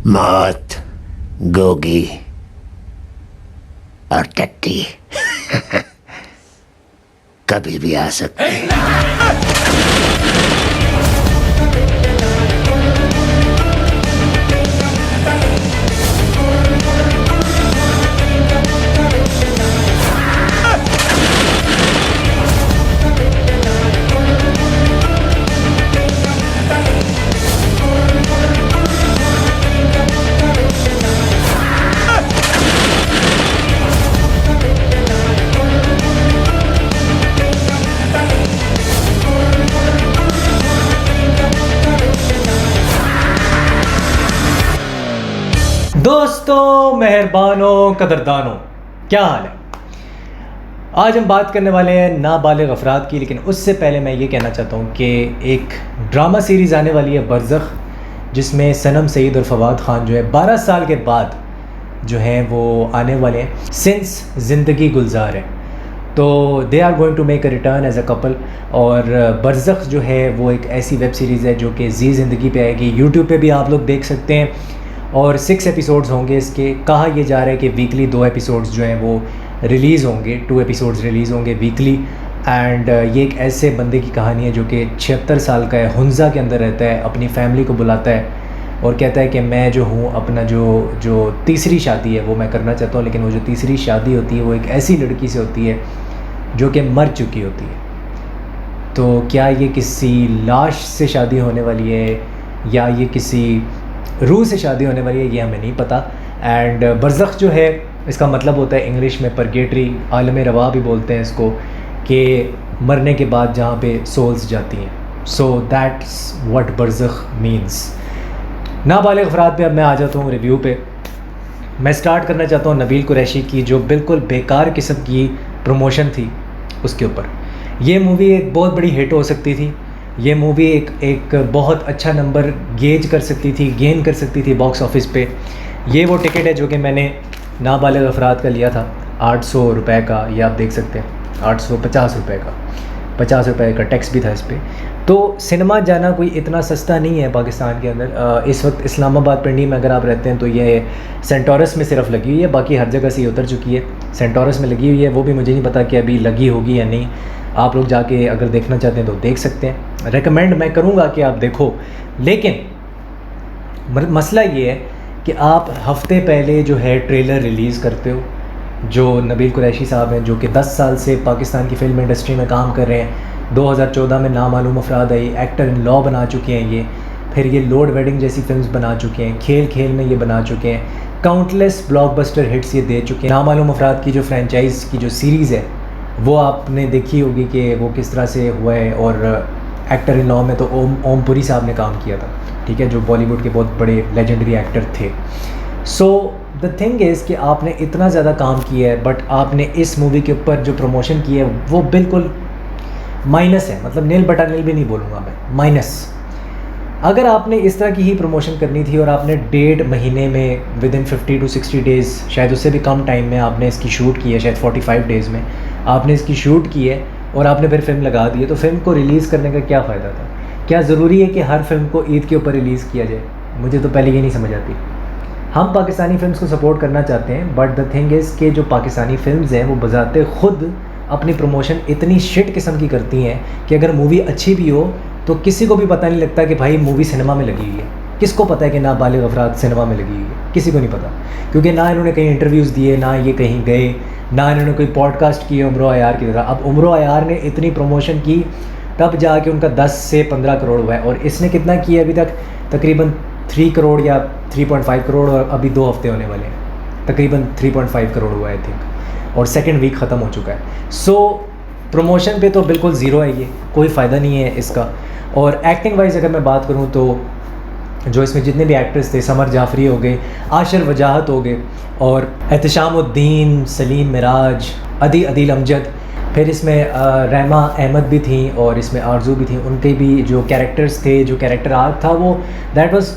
मौत, गोगी और टट्टी कभी भी आ सकती है। दोस्तों, मेहरबानों, कदरदानों, क्या हाल है। आज हम बात करने वाले हैं नाबालिग अफराद की, लेकिन उससे पहले मैं ये कहना चाहता हूँ कि एक ड्रामा सीरीज़ आने वाली है बरज़ख, जिसमें सनम सईद और फवाद ख़ान जो है 12 साल के बाद जो हैं वो आने वाले हैं। सिंस ज़िंदगी गुलजार है, तो they are going to make a return as a couple. और बरज़ख जो है वो एक ऐसी वेब सीरीज़ है जो कि ज़ी ज़िंदगी पे आएगी, यूट्यूब पे भी आप लोग देख सकते हैं। और 6 एपिसोड्स होंगे इसके। कहा यह जा रहा है कि वीकली 2 एपिसोड्स जो हैं वो रिलीज़ होंगे, 2 एपिसोड्स रिलीज़ होंगे वीकली। एंड ये एक ऐसे बंदे की कहानी है जो कि 76 साल का है, हुंज़ा के अंदर रहता है, अपनी फैमिली को बुलाता है और कहता है कि मैं जो हूँ अपना जो तीसरी शादी है वो मैं करना चाहता हूँ, लेकिन वो जो तीसरी शादी होती है वो एक ऐसी लड़की से होती है जो कि मर चुकी होती है। तो क्या ये किसी लाश से शादी होने वाली है या ये किसी रूह से शादी होने वाली है, ये हमें नहीं पता। एंड बरज़ख जो है इसका मतलब होता है इंग्लिश में परगेटरी, आलम रवा भी बोलते हैं इसको, कि मरने के बाद जहाँ पे सोल्स जाती हैं। सो दैट्स व्हाट बरज़ख मीन्स। नाबालिग अफराद पे अब मैं आ जाता हूँ रिव्यू पे। मैं स्टार्ट करना चाहता हूँ नबील कुरैशी की जो बिल्कुल बेकार किस्म की प्रमोशन थी उसके ऊपर। ये मूवी एक बहुत बड़ी हिट हो सकती थी, ये मूवी एक बहुत अच्छा नंबर गेन कर सकती थी बॉक्स ऑफिस पे। ये वो टिकट है जो कि मैंने नाबालिग अफराद का लिया था 800 रुपये का, ये आप देख सकते हैं 850 रुपये का, 50 रुपये का टैक्स भी था इस पर। तो सिनेमा जाना कोई इतना सस्ता नहीं है पाकिस्तान के अंदर। इस वक्त इस्लामाबाद पिंडी में अगर आप रहते हैं तो ये सेंटोरस में सिर्फ लगी हुई है, बाकी हर जगह से ये उतर चुकी है। सेंटोरस में लगी हुई है, वो भी मुझे नहीं पता कि अभी लगी होगी या नहीं। आप लोग जाके अगर देखना चाहते हैं तो देख सकते हैं, रेकमेंड मैं करूँगा कि आप देखो। लेकिन मसला ये है कि आप हफ्ते पहले जो है ट्रेलर रिलीज़ करते हो। जो नबील कुरैशी साहब हैं जो कि 10 साल से पाकिस्तान की फ़िल्म इंडस्ट्री में काम कर रहे हैं, 2014 में नामालूम अफराद आई, एक्टर इन लॉ बना चुके हैं ये, फिर ये लोड वेडिंग जैसी फिल्म्स बना चुके हैं, खेल खेल में ये बना चुके हैं, काउंटलेस ब्लॉकबस्टर हिट्स ये दे चुके हैं। नामालूम अफराद की जो फ्रेंचाइज़ की जो सीरीज़ है वो आपने देखी होगी कि वो किस तरह से हुआ है। और एक्टर इन लॉ में तो ओमपुरी साहब ने काम किया था, ठीक है, जो बॉलीवुड के बहुत बड़े लेजेंडरी एक्टर थे। सो द थिंग इज़ कि आपने इतना ज़्यादा काम किया है, बट आपने इस मूवी के ऊपर जो प्रमोशन की है वो बिल्कुल माइनस है, मतलब नील बटा नील भी नहीं बोलूँगा मैं, माइनस। अगर आपने इस तरह की ही प्रमोशन करनी थी और आपने 1.5 महीने में विदिन 50 to 60 डेज़, शायद उससे भी कम टाइम में आपने इसकी शूट की है, शायद 45 डेज़ में आपने इसकी शूट की है और आपने फिर फिल्म लगा दी है, तो फिल्म को रिलीज़ करने का क्या फ़ायदा था? क्या ज़रूरी है कि हर फिल्म को ईद के ऊपर रिलीज़ किया जाए? मुझे तो पहले ये नहीं समझ आती। हम पाकिस्तानी फ़िल्म्स को सपोर्ट करना चाहते हैं, बट द थिंग इज़ कि जो पाकिस्तानी फ़िल्म्स हैं वो बज़ाते ख़ुद अपनी प्रमोशन इतनी शिट किस्म की करती हैं कि अगर मूवी अच्छी भी हो तो किसी को भी पता नहीं लगता कि भाई मूवी सिनेमा में लगी हुई है। किसको पता है कि नाबालिग अफराद सिनेमा में लगी हुई है? किसी को नहीं पता, क्योंकि ना इन्होंने कहीं इंटरव्यूज़ दिए, ना ये कहीं गए, ना इन्होंने कोई पॉडकास्ट किए उमरो आयार की तरह। अब उमरो आयार ने इतनी प्रमोशन की तब जाके उनका 10 से 15 करोड़ हुआ है, और इसने कितना किया अभी तक? तकरीबन 3 करोड़ या 3.5 करोड़, और अभी 2 हफ्ते होने वाले हैं, तकरीबन 3.5 करोड़ हुआ है आई थिंक, और सेकेंड वीक ख़त्म हो चुका है। सो प्रमोशन पे तो बिल्कुल ज़ीरो है, ये कोई फ़ायदा नहीं है इसका। और एक्टिंग वाइज अगर मैं बात करूँ तो जो इसमें जितने भी एक्टर्स थे, समर जाफरी हो गए, आशिर वजाहत हो गए, और एहतशामुद्दीन, सलीम मिराज, अदील अमजद, फिर इसमें रहमा अहमद भी थी और इसमें आरजू भी थी। उनके भी जो कैरेक्टर्स थे, जो कैरेक्टर आर्क था वो दैट वाज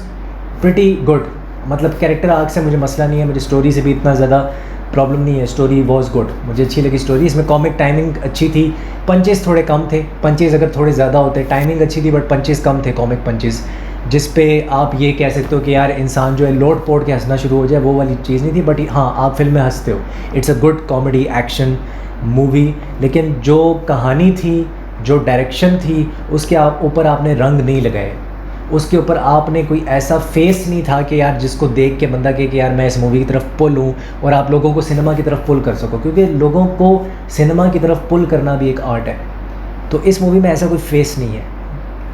प्रिटी गुड। मतलब कैरेक्टर आर्क से मुझे मसला नहीं है, मुझे स्टोरी से भी इतना ज़्यादा प्रॉब्लम नहीं है, स्टोरी वॉज गुड, मुझे अच्छी लगी स्टोरी। इसमें कॉमिक टाइमिंग अच्छी थी, पंचेस थोड़े कम थे, पंचेस अगर थोड़े ज़्यादा होते, टाइमिंग अच्छी थी बट पंचेस कम थे, कॉमिक पंचेस। जिस पे आप ये कह सकते हो कि यार इंसान जो है लोट पोट के हंसना शुरू हो जाए, वो वाली चीज़ नहीं थी। बट हाँ, आप फिल्म में हंसते हो, it's a good comedy action movie. लेकिन जो कहानी थी, जो डायरेक्शन थी, उसके ऊपर आपने रंग नहीं लगाए, उसके ऊपर आपने कोई ऐसा फेस नहीं था कि यार जिसको देख के बंदा कहे कि यार मैं इस मूवी की तरफ पुल हूँ, और आप लोगों को सिनेमा की तरफ पुल कर सको, क्योंकि लोगों को सिनेमा की तरफ पुल करना भी एक आर्ट है। तो इस मूवी में ऐसा कोई फेस नहीं है।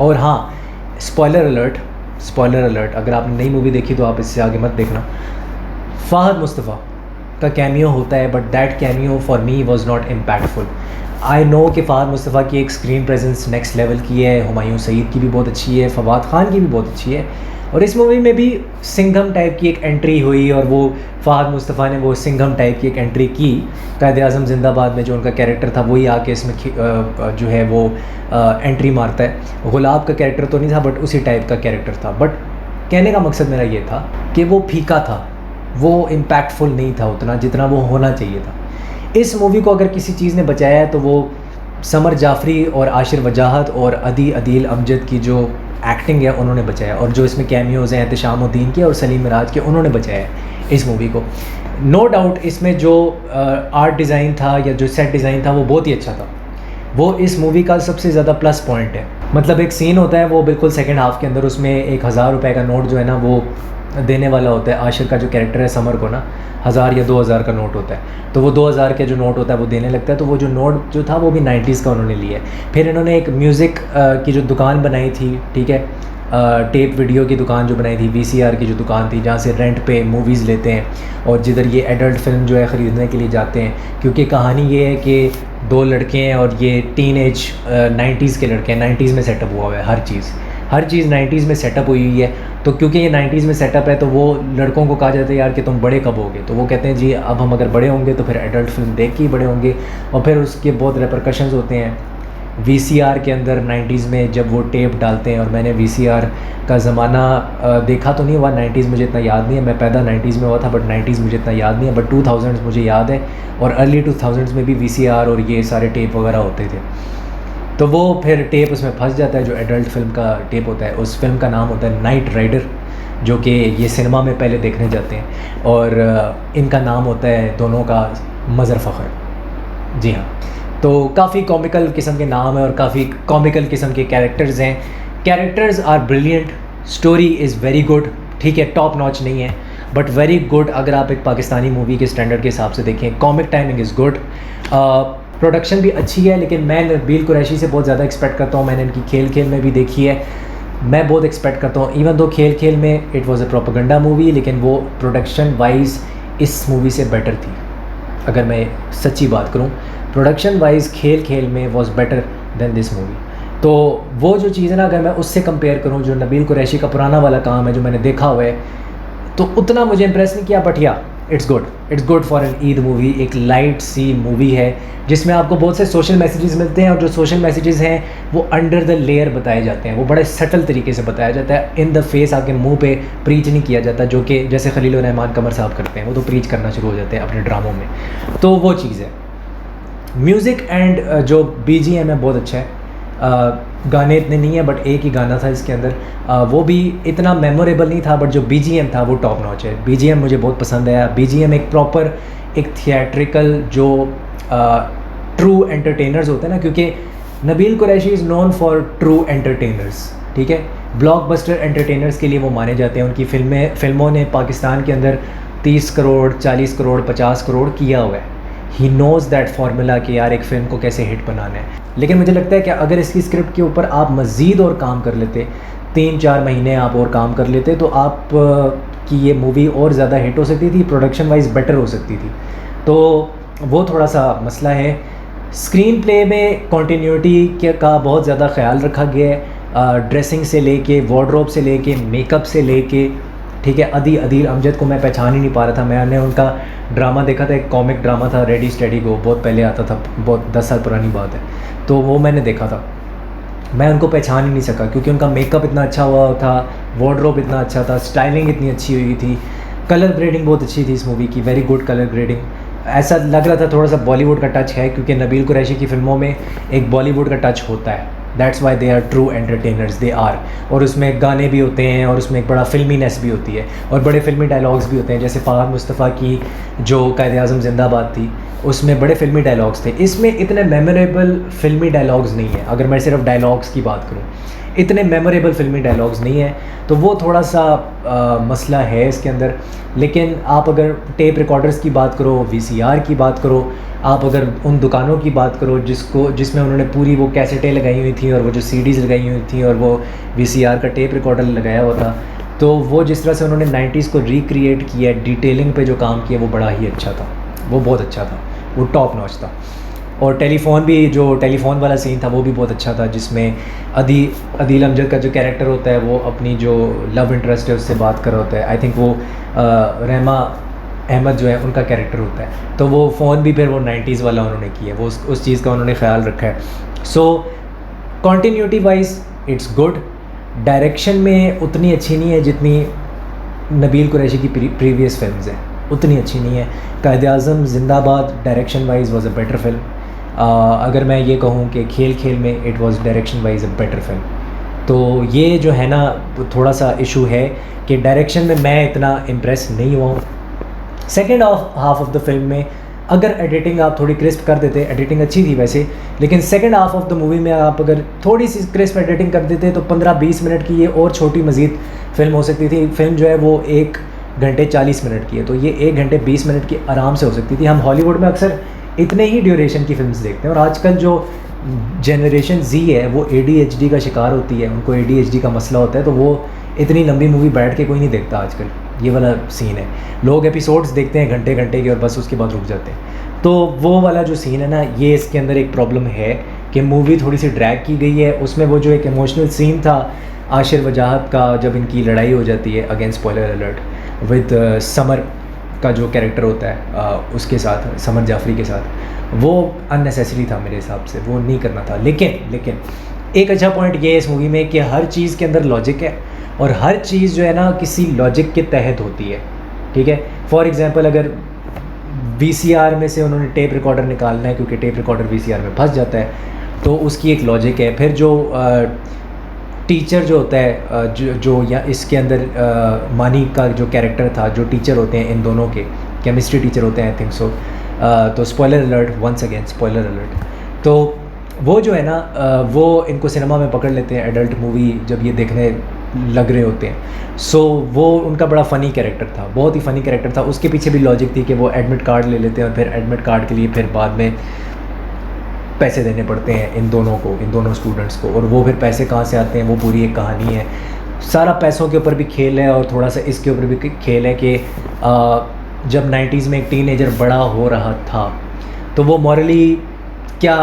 और हाँ, स्पॉइलर अलर्ट, अगर आपने नई मूवी देखी तो आप इससे आगे मत देखना। फ़ाहद मुस्तफ़ा का कैमियो होता है, but that cameo for me was not impactful. I know कि फ़ाहद मुस्तफ़ा की एक स्क्रीन प्रेजेंस नेक्स्ट लेवल की है, हुमायूं सईद की भी बहुत अच्छी है, फवाद ख़ान की भी बहुत अच्छी है, और इस मूवी में भी सिंघम टाइप की एक एंट्री हुई, और वो फ़ाहद मुस्तफ़ा ने वो सिंघम टाइप की एक एंट्री की। कायद-ए-आज़म ज़िंदाबाद में जो उनका कैरेक्टर था वही आके इसमें जो है वो एंट्री मारता है। गुलाब का कैरेक्टर तो नहीं था, बट उसी टाइप का कैरेक्टर था। बट कहने का मकसद मेरा ये था कि वो फीका था, वो इम्पैक्टफुल नहीं था उतना जितना वो होना चाहिए था। इस मूवी को अगर किसी चीज़ ने बचाया है तो वो समर जाफरी और आशिर वजाहत और अदील अमजद की जो एक्टिंग है उन्होंने बचाया, और जो इसमें कैमियोज़ हैं एहतिशामुद्दीन के और सलीम मिराज के, उन्होंने बचाया है इस मूवी को। नो डाउट इसमें जो आर्ट डिज़ाइन था या जो सेट डिज़ाइन था वो बहुत ही अच्छा था। वो इस मूवी का सबसे ज़्यादा प्लस पॉइंट है। मतलब एक सीन होता है वो बिल्कुल सेकंड हाफ के अंदर, उसमें 1000 रुपये का नोट जो है ना वो देने वाला होता है। आशिर का जो कैरेक्टर है समर को ना 1000 या 2000 का नोट होता है, तो वो 2000 के जो नोट होता है वो देने लगता है। तो वो जो नोट जो था वो भी 90s का उन्होंने लिया है। फिर इन्होंने एक म्यूज़िक की जो दुकान बनाई थी, ठीक है, टेप वीडियो की दुकान जो बनाई थी, VCR की जो दुकान थी जहाँ से रेंट पे मूवीज़ लेते हैं, और जिधर ये एडल्ट फिल्म जो है ख़रीदने के लिए जाते हैं। क्योंकि कहानी ये है कि 2 लड़के हैं और ये टीनेज 90s के लड़के हैं, 90s में सेटअप हुआ है हर चीज़ 90s में सेटअप हुई है। तो क्योंकि ये 90s में सेटअप है तो वो लड़कों को कहा जाता है यार कि तुम बड़े कब होगे, तो वो कहते हैं जी अब हम अगर बड़े होंगे तो फिर एडल्ट फिल्म देख के ही बड़े होंगे। और फिर उसके बहुत रेपरकशंस होते हैं। VCR के अंदर 90s में जब वो टेप डालते हैं, और मैंने VCR का ज़माना देखा तो नहीं हुआ, 90s मुझे इतना याद नहीं है, मैं पैदा 90s में हुआ था, बट 90s मुझे इतना याद नहीं है, बट 2000s मुझे याद है, और अर्ली 2000s में भी VCR और ये सारे टेप वगैरह होते थे। तो वो फिर टेप उसमें फंस जाता है, जो एडल्ट फिल्म का टेप होता है। उस फिल्म का नाम होता है नाइट राइडर, जो कि ये सिनेमा में पहले देखने जाते हैं, और इनका नाम होता है दोनों का मज़र फ़ख्र। जी हाँ, तो काफ़ी कॉमिकल किस्म के नाम है और काफ़ी कॉमिकल किस्म के कैरेक्टर्स हैं। Characters are brilliant, story is very good, ठीक है, टॉप नॉच नहीं है बट वेरी गुड अगर आप एक पाकिस्तानी मूवी के स्टैंडर्ड के हिसाब से देखें। Comic timing is good, production भी अच्छी है, लेकिन मैं नबील कुरैशी से बहुत ज़्यादा एक्सपेक्ट करता हूँ। मैंने इनकी खेल में भी देखी है, मैं बहुत एक्सपेक्ट करता हूँ। इवन दो खेल Mein it was a propaganda movie, लेकिन वो प्रोडक्शन वाइज इस मूवी से बेटर थी। अगर मैं सच्ची बात करूँ, प्रोडक्शन वाइज खेल में was better than this movie. तो वो जो चीज़ है ना, अगर मैं उससे कंपेयर करूँ जो नबील कुरैशी का पुराना वाला काम है जो मैंने देखा हुआ है, तो उतना मुझे इंप्रेस नहीं किया। But yeah it's good for an Eid movie. एक लाइट सी मूवी है जिसमें आपको बहुत से सोशल मैसेजेस मिलते हैं, और जो सोशल मैसेजेस हैं वो अंडर द लेयर बताए जाते हैं, वो बड़े सटल तरीके से बताया जाता है। इन द फेस आपके मुंह पे प्रीच नहीं किया जाता, जो कि जैसे खलील रहमान कमर साहब करते हैं, वो तो प्रीच करना शुरू हो जाते हैं अपने ड्रामों में। तो वो चीज़ है। म्यूज़िक एंड जो BGM है बहुत अच्छा है। गाने इतने नहीं है, बट एक ही गाना था इसके अंदर, वो भी इतना मेमोरेबल नहीं था, बट जो BGM था वो टॉप नॉच है। BGM मुझे बहुत पसंद आया। BGM एक प्रॉपर एक थिएट्रिकल जो ट्रू एंटरटेनर्स होते हैं ना, क्योंकि Nabeel Qureshi is known for true entertainers, ठीक है, ब्लॉकबस्टर एंटरटेनर्स के लिए वो माने जाते हैं। उनकी फिल्मों ने पाकिस्तान के अंदर 30 करोड़ 40 करोड़ 50 करोड़ किया हुआ है। ही नोज़ दैट फार्मूला कि यार एक फ़िल्म को कैसे हिट बनाना है। लेकिन मुझे लगता है कि अगर इसकी स्क्रिप्ट के ऊपर आप मज़ीद और काम कर लेते, 3-4 महीने आप और काम कर लेते, तो आप की ये मूवी और ज़्यादा हिट हो सकती थी, प्रोडक्शन वाइज बेटर हो सकती थी। तो वो थोड़ा सा मसला है। स्क्रीन प्ले में कॉन्टीन्यूटी का बहुत ज़्यादा ख्याल रखा गया है, ड्रेसिंग से लेके, वार्डरोब से लेके, मेकअप से लेके, ठीक है। अदील अमजद को मैं पहचान ही नहीं पा रहा था। मैंने उनका ड्रामा देखा था, एक कॉमिक ड्रामा था रेडी स्टेडी गो, बहुत पहले आता था, बहुत 10 साल पुरानी बात है, तो वो मैंने देखा था। मैं उनको पहचान ही नहीं सका क्योंकि उनका मेकअप इतना अच्छा हुआ था, वार्डरोब इतना अच्छा था, स्टाइलिंग इतनी अच्छी हुई थी, कलर ग्रेडिंग बहुत अच्छी थी इस मूवी की, वेरी गुड कलर ग्रेडिंग। ऐसा लग रहा था थोड़ा सा बॉलीवुड का टच है, क्योंकि नबील कुरैशी की फ़िल्मों में एक बॉलीवुड का टच होता है। That's why they are true entertainers, they are. और उसमें गाने भी होते हैं और उसमें एक बड़ा फिल्मीनेस भी होती है और बड़े फिल्मी डायलॉग्स भी होते हैं। जैसे फ़ाहद मुस्तफ़ा की जो कायद-ए-आज़म ज़िंदाबाद थी, उसमें बड़े फिल्मी डायलॉग्स थे। इसमें इतने मेमोरेबल फिल्मी डायलॉग्स नहीं है। अगर मैं सिर्फ डायलॉग्स की बात करूँ, इतने मेमोरेबल फिल्मी डायलॉग्स नहीं है, तो वो थोड़ा सा मसला है इसके अंदर। लेकिन आप अगर टेप रिकॉर्डर्स की बात करो, वीसीआर की बात करो, आप अगर उन दुकानों की बात करो जिसमें उन्होंने पूरी वो कैसेटें लगाई हुई थी और वो जो सीडीज़ लगाई हुई थी और वो वीसीआर का टेप रिकॉर्डर लगाया हुआ था, तो वो जिस तरह से उन्होंने 90s को रिक्रिएट किया, डिटेलिंग पे जो काम किया, वो बड़ा ही अच्छा था। वो बहुत अच्छा था, वो टॉप नॉच था। और टेलीफोन भी, जो टेलीफोन वाला सीन था वो भी बहुत अच्छा था, जिसमें अदील अमजद का जो कैरेक्टर होता है वो अपनी जो लव इंटरेस्ट है उससे बात कर रहा होता है। आई थिंक वो रहमा अहमद जो है उनका कैरेक्टर होता है। तो वो फ़ोन भी फिर वो 90s वाला उन्होंने किया, वो उस चीज़ का उन्होंने ख्याल रखा है। So continuity wise it's good. Direction में उतनी अच्छी नहीं है जितनी नबील कुरैशी की प्रीवियस फिल्म्स हैं, उतनी अच्छी नहीं है। Quaid-e-Azam Zindabad direction wise was a better film. अगर मैं ये कहूँ कि Khel Khel Mein it was direction wise a better film. तो ये जो है ना थोड़ा सा इशू है कि डायरेक्शन में मैं इतना इम्प्रेस नहीं हुआ हूँ। Second half of the film में अगर एडिटिंग आप थोड़ी क्रिस्प कर देते, एडिटिंग अच्छी थी वैसे, लेकिन second half of the movie में आप अगर थोड़ी सी क्रिस्प एडिटिंग कर देते तो 15-20 मिनट की ये और छोटी मज़ीद फिल्म हो सकती थी। फिल्म जो है वो 1 घंटे 40 मिनट की है, तो ये 1 घंटे 20 मिनट की आराम से हो सकती थी। हम हॉलीवुड में अक्सर इतने ही ड्यूरेशन की फिल्म्स देखते हैं और आजकल जो जनरेशन जी है वो ADHD का शिकार होती है, उनको ADHD का मसला होता है, तो वो इतनी लंबी मूवी बैठ के कोई नहीं देखता आजकल। ये वाला सीन है, लोग एपिसोड्स देखते हैं घंटे घंटे के और बस उसके बाद रुक जाते हैं। तो वो वाला जो सीन है ना, ये इसके अंदर एक प्रॉब्लम है कि मूवी थोड़ी सी ड्रैग की गई है। उसमें वो जो एक इमोशनल सीन था आशिर वजाहत का, जब इनकी लड़ाई हो जाती है, against spoiler alert, with summer का जो कैरेक्टर होता है उसके साथ, समर जाफरी के साथ, वो अननेसेसरी था मेरे हिसाब से, वो नहीं करना था। लेकिन एक अच्छा पॉइंट ये है इस मूवी में कि हर चीज़ के अंदर लॉजिक है और हर चीज़ जो है ना किसी लॉजिक के तहत होती है, ठीक है। फॉर एग्ज़ाम्पल अगर VCR में से उन्होंने टेप रिकॉर्डर निकालना है क्योंकि टेप रिकॉर्डर VCR में फंस जाता है, तो उसकी एक लॉजिक है। फिर जो टीचर जो होता है जो या इसके अंदर मानी का जो कैरेक्टर था, जो टीचर होते हैं इन दोनों के, केमिस्ट्री टीचर होते हैं आई थिंक सो, तो spoiler alert, once again spoiler alert. तो वो जो है ना वो इनको सिनेमा में पकड़ लेते हैं एडल्ट मूवी जब ये देखने लग रहे होते हैं। सो वो उनका बड़ा फ़नी कैरेक्टर था, बहुत ही फ़नी कैरेक्टर था। उसके पीछे भी लॉजिक थी कि वो एडमिट कार्ड ले लेते हैं और फिर एडमिट कार्ड के लिए फिर बाद में पैसे देने पड़ते हैं इन दोनों स्टूडेंट्स को, और वो फिर पैसे कहाँ से आते हैं वो पूरी एक कहानी है। सारा पैसों के ऊपर भी खेल है और थोड़ा सा इसके ऊपर भी खेल है कि जब 90s में एक टीनेजर बड़ा हो रहा था तो वो मॉरली क्या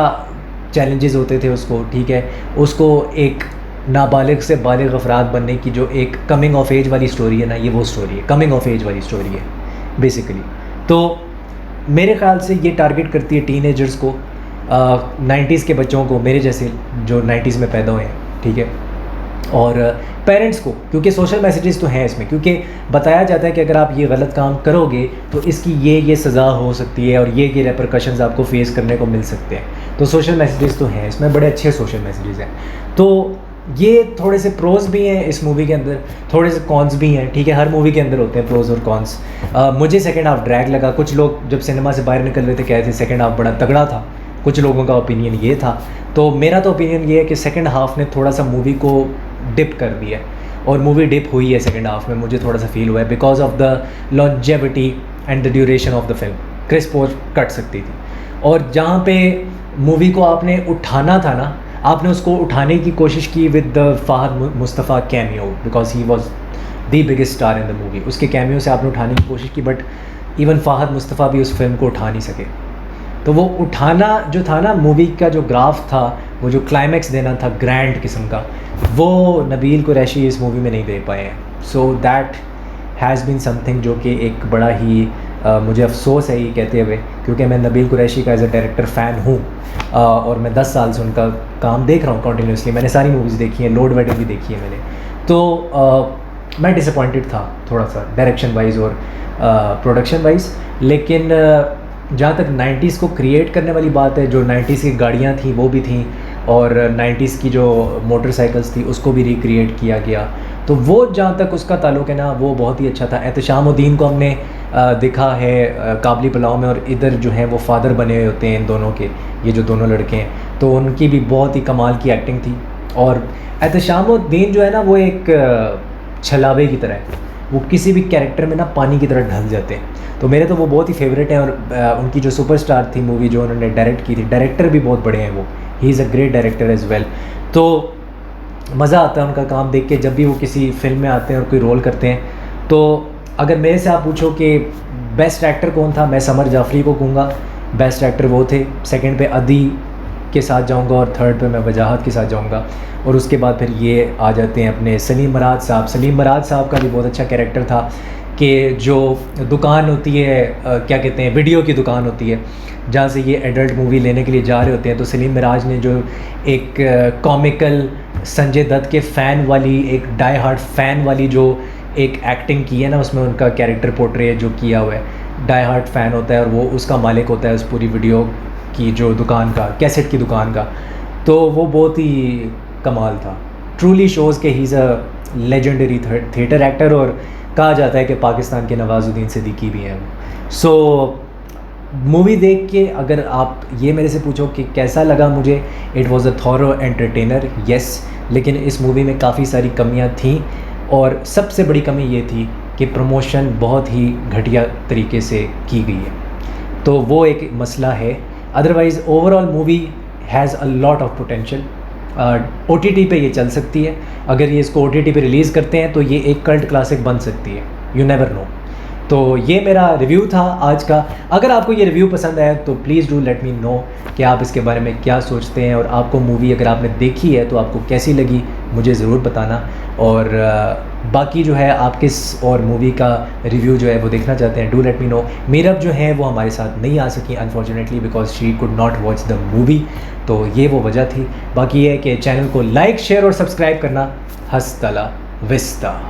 चैलेंजेस होते थे उसको, ठीक है, उसको एक नाबालिग से बालिग अफराद बनने की जो एक कमिंग ऑफ एज वाली स्टोरी है ना, ये वो स्टोरी है, कमिंग ऑफ एज वाली स्टोरी है बेसिकली। तो मेरे ख्याल से ये टारगेट करती है टीनेजर्स को, 90s के बच्चों को, मेरे जैसे जो 90s में पैदा हुए हैं, ठीक है, और पेरेंट्स को, क्योंकि सोशल मैसेजेस तो हैं इसमें, क्योंकि बताया जाता है कि अगर आप ये गलत काम करोगे तो इसकी ये सज़ा हो सकती है और ये रेपरकशंस आपको फेस करने को मिल सकते हैं। तो सोशल मैसेजेस तो हैं इसमें, बड़े अच्छे सोशल मैसेजेस हैं। तो ये थोड़े से प्रोज भी हैं इस मूवी के अंदर, थोड़े से कॉन्स भी हैं, ठीक है, हर मूवी के अंदर होते हैं प्रोज और कॉन्स। मुझे सेकेंड हाफ ड्रैग लगा, कुछ लोग जब सिनेमा से बाहर निकल रहे थे कह रहे थे सेकेंड हाफ बड़ा तगड़ा था, कुछ लोगों का ओपिनियन ये था। तो मेरा तो ओपिनियन ये है कि सेकेंड हाफ ने थोड़ा सा मूवी को डिप कर दिया और मूवी डिप हुई है सेकेंड हाफ में, मुझे थोड़ा सा फील हुआ है because of the longevity and the duration of the film. Crisp और कट सकती थी, और जहाँ पे मूवी को आपने उठाना था ना, आपने उसको उठाने की कोशिश की with the Fahadh Mustafa cameo, because he was the biggest star in the movie. उसके कैमियो से आपने उठाने की कोशिश की, बट इवन फ़ाहद मुस्तफ़ा भी उस फिल्म को उठा नहीं सके। तो वो उठाना जो था ना, मूवी का जो ग्राफ था, वो जो क्लाइमैक्स देना था ग्रैंड किस्म का, वो नबील कुरैशी इस मूवी में नहीं दे पाए हैं। So that has been something जो कि एक बड़ा ही मुझे अफसोस है ये कहते हुए, क्योंकि मैं नबील कुरैशी का एज अ डायरेक्टर फ़ैन हूँ और मैं 10 साल से उनका काम देख रहा हूँ कंटिन्यूसली। मैंने सारी मूवीज़ देखी हैं, लोड वेडिंग भी देखी है मैंने। तो मैं डिसअपॉइंटेड था थोड़ा सा डायरेक्शन वाइज और प्रोडक्शन वाइज। लेकिन जहाँ तक 90s को क्रिएट करने वाली बात है, जो 90s की गाड़ियाँ थी वो भी थी, और 90s की जो मोटरसाइकिल्स थी उसको भी रिक्रिएट किया गया। तो वो जहाँ तक उसका ताल्लुक़ है ना, वो बहुत ही अच्छा था। एहतशामुद्दीन को हमने देखा है काबली पुलाव में, और इधर जो है वो फादर बने हुए होते हैं इन दोनों के, ये जो दोनों लड़के हैं, तो उनकी भी बहुत ही कमाल की एक्टिंग थी। और एहतशामुद्दीन जो है ना, वो एक छलावे की तरह है, वो किसी भी कैरेक्टर में ना पानी की तरह ढल जाते हैं। तो मेरे तो वो बहुत ही फेवरेट हैं। और उनकी जो सुपरस्टार थी मूवी जो उन्होंने डायरेक्ट की थी, डायरेक्टर भी बहुत बड़े हैं वो, he is a great director as well. तो मज़ा आता है उनका काम देख के, जब भी वो किसी फिल्म में आते हैं और कोई रोल करते हैं। तो अगर मेरे से आप पूछो कि बेस्ट एक्टर कौन था, मैं समर जाफरी को कहूँगा, बेस्ट एक्टर वो थे। सेकंड पे अदी के साथ जाऊँगा, और थर्ड पे मैं वजाहत के साथ जाऊँगा। और उसके बाद फिर ये आ जाते हैं अपने सलीम मराज साहब। सलीम मराज साहब का भी बहुत अच्छा कैरेक्टर था कि जो दुकान होती है, क्या कहते हैं, वीडियो की दुकान होती है, जहाँ से ये एडल्ट मूवी लेने के लिए जा रहे होते हैं। तो सलीम मराज ने जो एक कॉमिकल संजय दत्त के फ़ैन वाली, एक डाई हार्ड फ़ैन वाली जो एक एक्टिंग की है ना, उसमें उनका कैरेक्टर पोर्ट्रे जो किया हुआ है, डाई हार्ड फ़ैन होता है और वो उसका मालिक होता है उस पूरी वीडियो की जो दुकान का, कैसेट की दुकान का। तो वो बहुत ही कमाल था। ट्रूली शोज़ के he is a legendary theatre actor, और कहा जाता है कि पाकिस्तान के नवाजुद्दीन सिद्दीकी भी हैं वो। सो मूवी देख के अगर आप ये मेरे से पूछो कि कैसा लगा मुझे, it was a thorough entertainer, yes. लेकिन इस मूवी में काफ़ी सारी कमियां थीं, और सबसे बड़ी कमी ये थी कि प्रमोशन बहुत ही घटिया तरीके से की गई है। तो वो एक मसला है। Otherwise overall movie has a lot of potential. OTT पे ये चल सकती है। अगर ये इसको OTT पे रिलीज़ करते हैं तो ये एक कल्ट क्लासिक बन सकती है, यू नेवर नो। तो ये मेरा रिव्यू था आज का। अगर आपको ये रिव्यू पसंद आया तो please do let me know कि आप इसके बारे में क्या सोचते हैं, और आपको मूवी अगर आपने देखी है तो आपको कैसी लगी, मुझे ज़रूर बताना। और बाकी जो है आप किस और मूवी का रिव्यू जो है वो देखना चाहते हैं, do let me know. Meerab जो है वो हमारे साथ नहीं आ सकी unfortunately, because she could not watch the movie. तो ये वो वजह थी। बाकी ये है कि चैनल को लाइक, शेयर और सब्सक्राइब करना। हस्तला विस्ता।